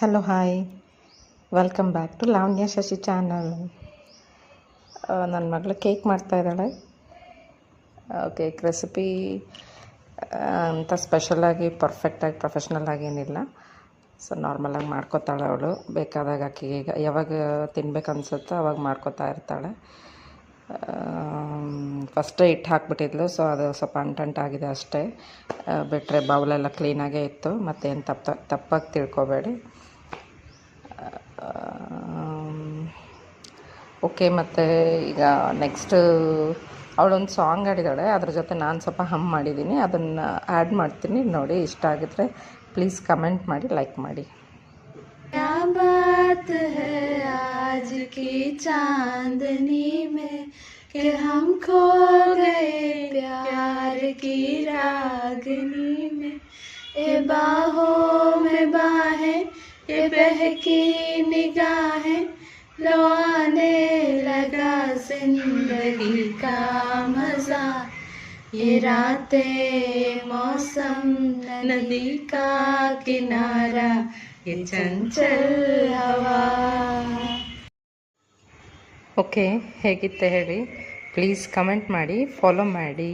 Hello hi, welcome back to Lavanya Shashi channel. ನನ್ನ ಮಗಳು cake ಮಾಡ್ತಾಯಿದ್ದಾಳೆ. Cake recipe ಅಂತ ಸ್ಪೆಷಲಾಗಿ ಪರ್ಫೆಕ್ಟಾಗಿ ಪ್ರೊಫೆಷ್ನಲ್ಲಾಗಿ ಏನಿಲ್ಲ. ಸೊ ನಾರ್ಮಲಾಗಿ ಮಾಡ್ಕೋತಾಳೆ ಅವಳು. ಬೇಕಾದಾಗ ಆಕೆಗೆ ಯಾವಾಗ ತಿನ್ಬೇಕು ಅನಿಸುತ್ತೋ ಅವಾಗ ಮಾಡ್ಕೋತಾ ಇರ್ತಾಳೆ. ಫಸ್ಟೇ ಹಿಟ್ಟು ಹಾಕ್ಬಿಟ್ಟಿದ್ಲು, ಸೊ ಅದು ಸ್ವಲ್ಪ ಅಂಟಂಟಾಗಿದೆ ಅಷ್ಟೇ. ಬಿಟ್ಟರೆ ಬೌಲೆಲ್ಲ ಕ್ಲೀನಾಗೇ ಇತ್ತು. ಮತ್ತೇನು ತಪ್ಪಾಗಿ ತಿಳ್ಕೊಬೇಡಿ. ಓಕೆ, ಮತ್ತು ಈಗ ನೆಕ್ಸ್ಟು ಅವಳೊಂದು ಸಾಂಗ್ ಆಡಿದ್ದಾಳೆ. ಅದ್ರ ಜೊತೆ ನಾನು ಸ್ವಲ್ಪ ಹಮ್ ಮಾಡಿದ್ದೀನಿ. ಅದನ್ನು ಆ್ಯಡ್ ಮಾಡ್ತೀನಿ, ನೋಡಿ. ಇಷ್ಟ ಆಗಿದ್ರೆ ಪ್ಲೀಸ್ ಕಮೆಂಟ್ ಮಾಡಿ, ಲೈಕ್ ಮಾಡಿ. क्या बात है आज की चांदनी में कि हम खो गए प्यार की रागनी में। ये बाहों में बाहें, ये बहकी निगाहें, लो आने लगा जिंदगी का मजा। ये रातें मौसम नदी का किनारा, ये ಚಂಚಲ್ ಹವಾ. ಓಕೆ, ಹೇಗಿತ್ತೆ ಹೇಳಿ. ಪ್ಲೀಸ್ ಕಮೆಂಟ್ ಮಾಡಿ, ಫಾಲೋ ಮಾಡಿ.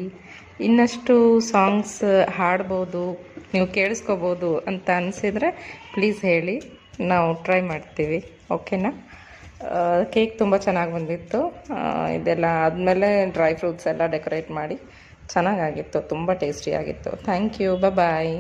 ಇನ್ನಷ್ಟು ಸಾಂಗ್ಸ್ ಹಾಡ್ಬೋದು, ನೀವು ಕೇಳಿಸ್ಕೋಬೋದು ಅಂತ ಅನಿಸಿದರೆ ಪ್ಲೀಸ್ ಹೇಳಿ, ನಾವು ಟ್ರೈ ಮಾಡ್ತೀವಿ. ಓಕೆನಾ? ಕೇಕ್ ತುಂಬ ಚೆನ್ನಾಗಿ ಬಂದಿತ್ತು. ಇದೆಲ್ಲ ಆದಮೇಲೆ ಡ್ರೈ ಫ್ರೂಟ್ಸ್ ಎಲ್ಲ ಡೆಕೋರೇಟ್ ಮಾಡಿ ಚೆನ್ನಾಗಾಗಿತ್ತು. ತುಂಬ ಟೇಸ್ಟಿಯಾಗಿತ್ತು. Thank you. ಬಾಯ್.